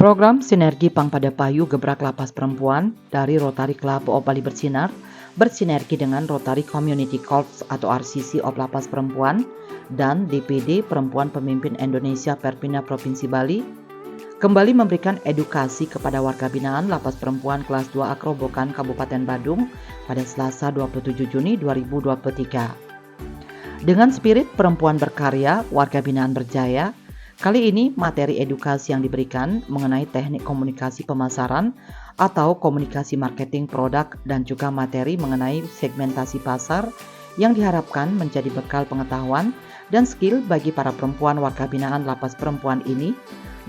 Program Sinergi Pangpadapayu Gebrak Lapas Perempuan dari Rotary Club of Bali Bersinar bersinergi dengan Rotary Community Corps atau RCC of Lapas Perempuan dan DPD Perempuan Pemimpin Indonesia Perpina Provinsi Bali kembali memberikan edukasi kepada warga binaan Lapas Perempuan kelas 2 Akrobokan Kabupaten Badung pada Selasa 27 Juni 2023. Dengan spirit perempuan berkarya, warga binaan berjaya, kali ini materi edukasi yang diberikan mengenai teknik komunikasi pemasaran atau komunikasi marketing produk dan juga materi mengenai segmentasi pasar yang diharapkan menjadi bekal pengetahuan dan skill bagi para perempuan warga binaan Lapas Perempuan ini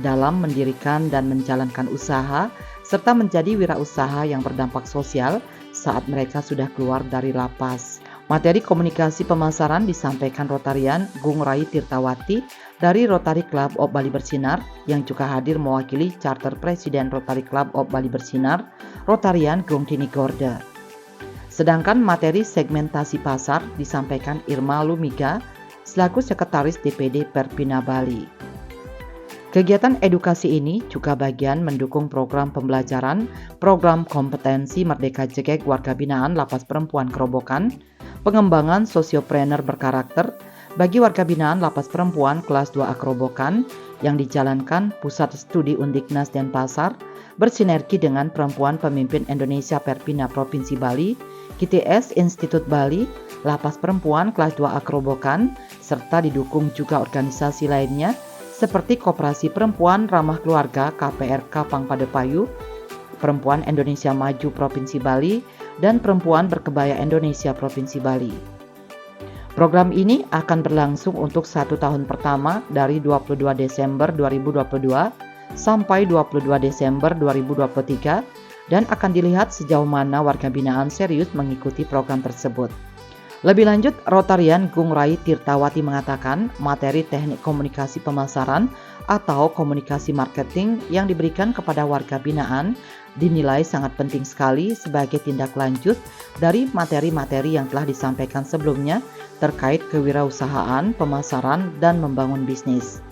dalam mendirikan dan menjalankan usaha serta menjadi wirausaha yang berdampak sosial saat mereka sudah keluar dari lapas. Materi komunikasi pemasaran disampaikan Rotarian Gung Rai Tirtawati dari Rotary Club of Bali Bersinar yang juga hadir mewakili Charter Presiden Rotary Club of Bali Bersinar, Rotarian Gung Tini Gorde. Sedangkan materi segmentasi pasar disampaikan Irma Lumiga selaku Sekretaris DPD Perpina Bali. Kegiatan edukasi ini juga bagian mendukung program pembelajaran, program kompetensi Merdeka Jegek Warga Binaan Lapas Perempuan Kerobokan, pengembangan sosiopreneur berkarakter bagi warga binaan Lapas Perempuan kelas 2 Akrobokan yang dijalankan Pusat Studi Undiknas Denpasar bersinergi dengan Perempuan Pemimpin Indonesia Perpina Provinsi Bali, KTS Institut Bali, Lapas Perempuan kelas 2 Akrobokan, serta didukung juga organisasi lainnya seperti Koperasi Perempuan Ramah Keluarga KPRK Pangpadapayu, Perempuan Indonesia Maju Provinsi Bali, dan Perempuan Berkebaya Indonesia Provinsi Bali. Program ini akan berlangsung untuk 1 tahun pertama dari 22 Desember 2022 sampai 22 Desember 2023 dan akan dilihat sejauh mana warga binaan serius mengikuti program tersebut. Lebih lanjut, Rotarian Gung Rai Tirtawati mengatakan materi teknik komunikasi pemasaran atau komunikasi marketing yang diberikan kepada warga binaan dinilai sangat penting sekali sebagai tindak lanjut dari materi-materi yang telah disampaikan sebelumnya terkait kewirausahaan, pemasaran, dan membangun bisnis.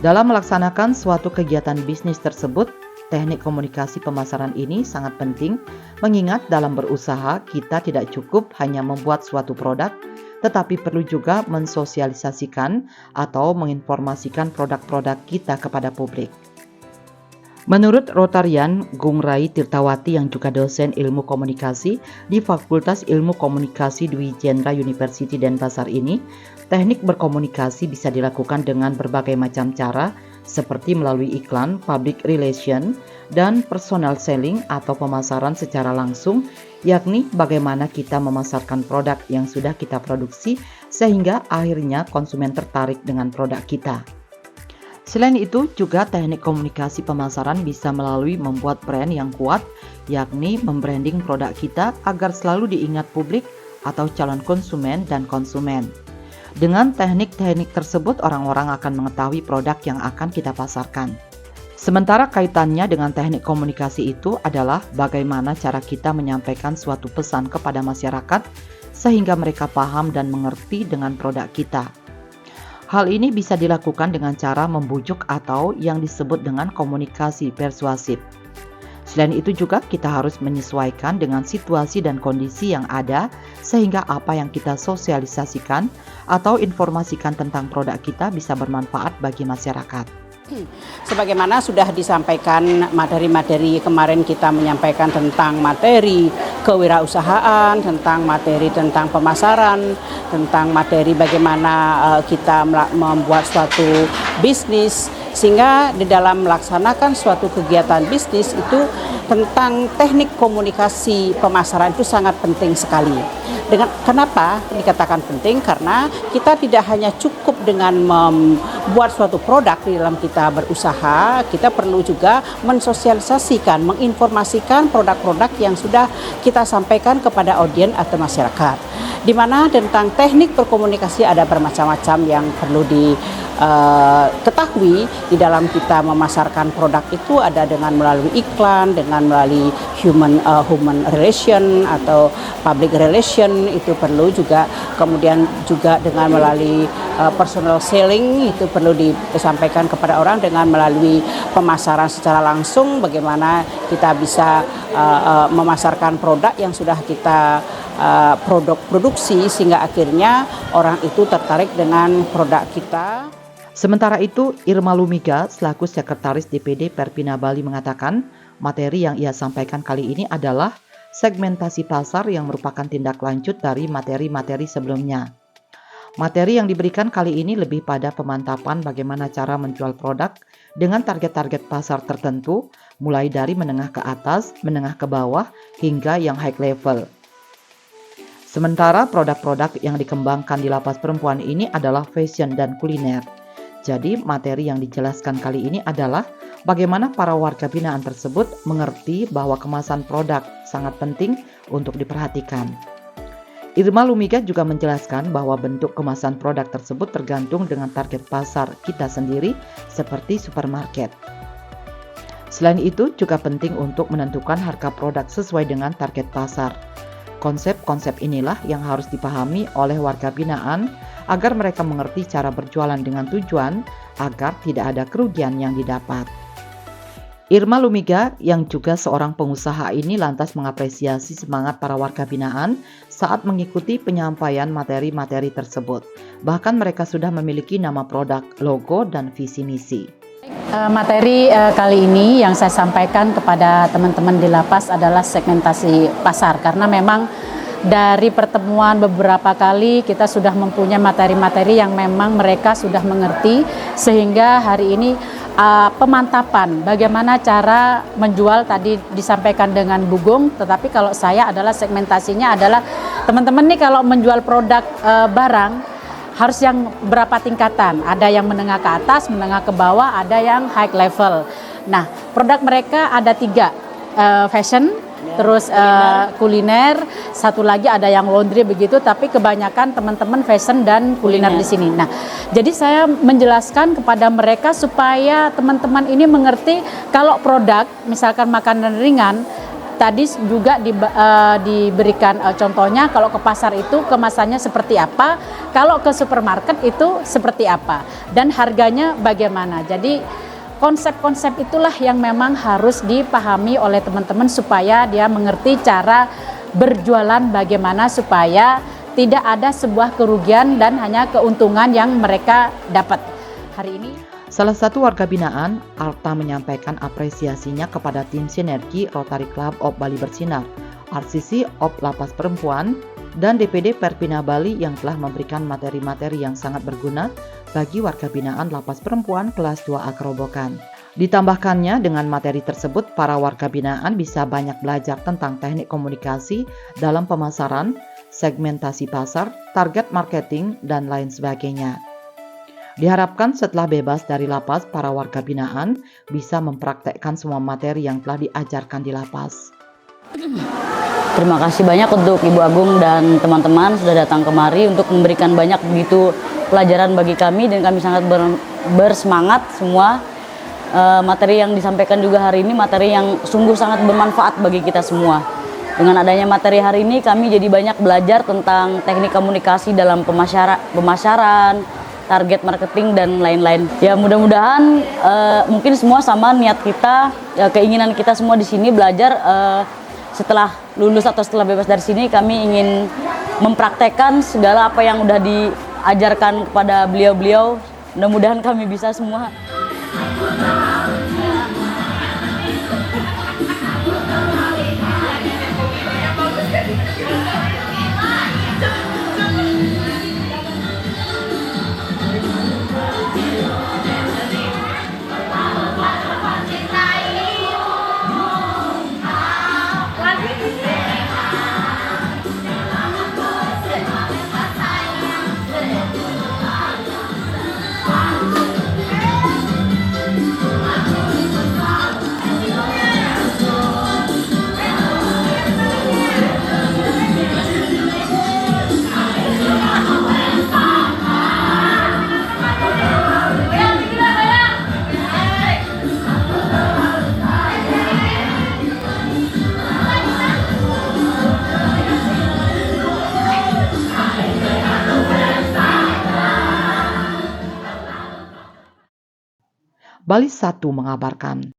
Dalam melaksanakan suatu kegiatan bisnis tersebut, teknik komunikasi pemasaran ini sangat penting mengingat dalam berusaha kita tidak cukup hanya membuat suatu produk, tetapi perlu juga mensosialisasikan atau menginformasikan produk-produk kita kepada publik. Menurut Rotarian Gung Rai Tirtawati yang juga dosen ilmu komunikasi di Fakultas Ilmu Komunikasi Dwi Jendra University Denpasar ini, teknik berkomunikasi bisa dilakukan dengan berbagai macam cara seperti melalui iklan, public relation, dan personal selling atau pemasaran secara langsung, yakni bagaimana kita memasarkan produk yang sudah kita produksi sehingga akhirnya konsumen tertarik dengan produk kita. Selain itu, juga teknik komunikasi pemasaran bisa melalui membuat brand yang kuat, yakni membranding produk kita agar selalu diingat publik atau calon konsumen dan konsumen. Dengan teknik-teknik tersebut, orang-orang akan mengetahui produk yang akan kita pasarkan. Sementara kaitannya dengan teknik komunikasi itu adalah bagaimana cara kita menyampaikan suatu pesan kepada masyarakat sehingga mereka paham dan mengerti dengan produk kita. Hal ini bisa dilakukan dengan cara membujuk atau yang disebut dengan komunikasi persuasif. Selain itu juga kita harus menyesuaikan dengan situasi dan kondisi yang ada sehingga apa yang kita sosialisasikan atau informasikan tentang produk kita bisa bermanfaat bagi masyarakat. Sebagaimana sudah disampaikan materi-materi kemarin, kita menyampaikan tentang materi kewirausahaan, tentang materi tentang pemasaran, tentang materi bagaimana kita membuat suatu bisnis, sehingga di dalam melaksanakan suatu kegiatan bisnis itu tentang teknik komunikasi pemasaran itu sangat penting sekali. Kenapa dikatakan penting? Karena kita tidak hanya cukup dengan membuat suatu produk di dalam kita berusaha, kita perlu juga mensosialisasikan, menginformasikan produk-produk yang sudah kita sampaikan kepada audiens atau masyarakat. di mana tentang teknik berkomunikasi ada bermacam-macam yang perlu diketahui di dalam kita memasarkan produk itu, ada dengan melalui iklan, dengan melalui human relation atau public relation itu perlu juga, kemudian juga dengan melalui personal selling itu perlu disampaikan kepada orang, dengan melalui pemasaran secara langsung bagaimana kita bisa memasarkan produk yang sudah kita produksi sehingga akhirnya orang itu tertarik dengan produk kita. Sementara itu, Irma Lumiga selaku Sekretaris DPD Perpina Bali mengatakan materi yang ia sampaikan kali ini adalah segmentasi pasar yang merupakan tindak lanjut dari materi-materi sebelumnya. Materi yang diberikan kali ini lebih pada pemantapan bagaimana cara menjual produk dengan target-target pasar tertentu, mulai dari menengah ke atas, menengah ke bawah, hingga yang high level. Sementara produk-produk yang dikembangkan di lapas perempuan ini adalah fashion dan kuliner. Jadi materi yang dijelaskan kali ini adalah bagaimana para warga binaan tersebut mengerti bahwa kemasan produk sangat penting untuk diperhatikan. Irma Lumiga juga menjelaskan bahwa bentuk kemasan produk tersebut tergantung dengan target pasar kita sendiri seperti supermarket. Selain itu juga penting untuk menentukan harga produk sesuai dengan target pasar. Konsep-konsep inilah yang harus dipahami oleh warga binaan agar mereka mengerti cara berjualan dengan tujuan agar tidak ada kerugian yang didapat. Irma Lumiga yang juga seorang pengusaha ini lantas mengapresiasi semangat para warga binaan saat mengikuti penyampaian materi-materi tersebut. Bahkan mereka sudah memiliki nama produk, logo, dan visi misi. Materi kali ini yang saya sampaikan kepada teman-teman di lapas adalah segmentasi pasar, karena memang dari pertemuan beberapa kali kita sudah mempunyai materi-materi yang memang mereka sudah mengerti, sehingga hari ini pemantapan bagaimana cara menjual tadi disampaikan dengan Bugong, tetapi kalau saya adalah segmentasinya adalah teman-teman nih kalau menjual produk barang harus yang berapa tingkatan, ada yang menengah ke atas, menengah ke bawah, ada yang high level. Nah, produk mereka ada 3, fashion, terus kuliner, satu lagi ada yang laundry begitu, tapi kebanyakan teman-teman fashion dan kuliner di sini. Nah, jadi saya menjelaskan kepada mereka supaya teman-teman ini mengerti kalau produk, misalkan makanan ringan, tadi juga diberikan contohnya kalau ke pasar itu kemasannya seperti apa, kalau ke supermarket itu seperti apa, dan harganya bagaimana. Jadi konsep-konsep itulah yang memang harus dipahami oleh teman-teman supaya dia mengerti cara berjualan bagaimana supaya tidak ada sebuah kerugian dan hanya keuntungan yang mereka dapat. Hari ini salah satu warga binaan, Arta, menyampaikan apresiasinya kepada tim Sinergi Rotary Club of Bali Bersinar, RCC of Lapas Perempuan, dan DPD Perpina Bali yang telah memberikan materi-materi yang sangat berguna bagi warga binaan Lapas Perempuan kelas 2A Kerobokan. Ditambahkannya dengan materi tersebut, para warga binaan bisa banyak belajar tentang teknik komunikasi dalam pemasaran, segmentasi pasar, target marketing, dan lain sebagainya. Diharapkan setelah bebas dari lapas, para warga binaan bisa mempraktekkan semua materi yang telah diajarkan di lapas. Terima kasih banyak untuk Ibu Agung dan teman-teman sudah datang kemari untuk memberikan banyak begitu pelajaran bagi kami, dan kami sangat bersemangat semua. Materi yang disampaikan juga hari ini materi yang sungguh sangat bermanfaat bagi kita semua. Dengan adanya materi hari ini kami jadi banyak belajar tentang teknik komunikasi dalam pemasaran, target marketing, dan lain-lain. Ya mudah-mudahan mungkin semua sama niat kita, keinginan kita semua di sini belajar. Setelah lulus atau setelah bebas dari sini, kami ingin mempraktekkan segala apa yang udah diajarkan kepada beliau-beliau. Mudah-mudahan kami bisa semua. Bali 1 mengabarkan.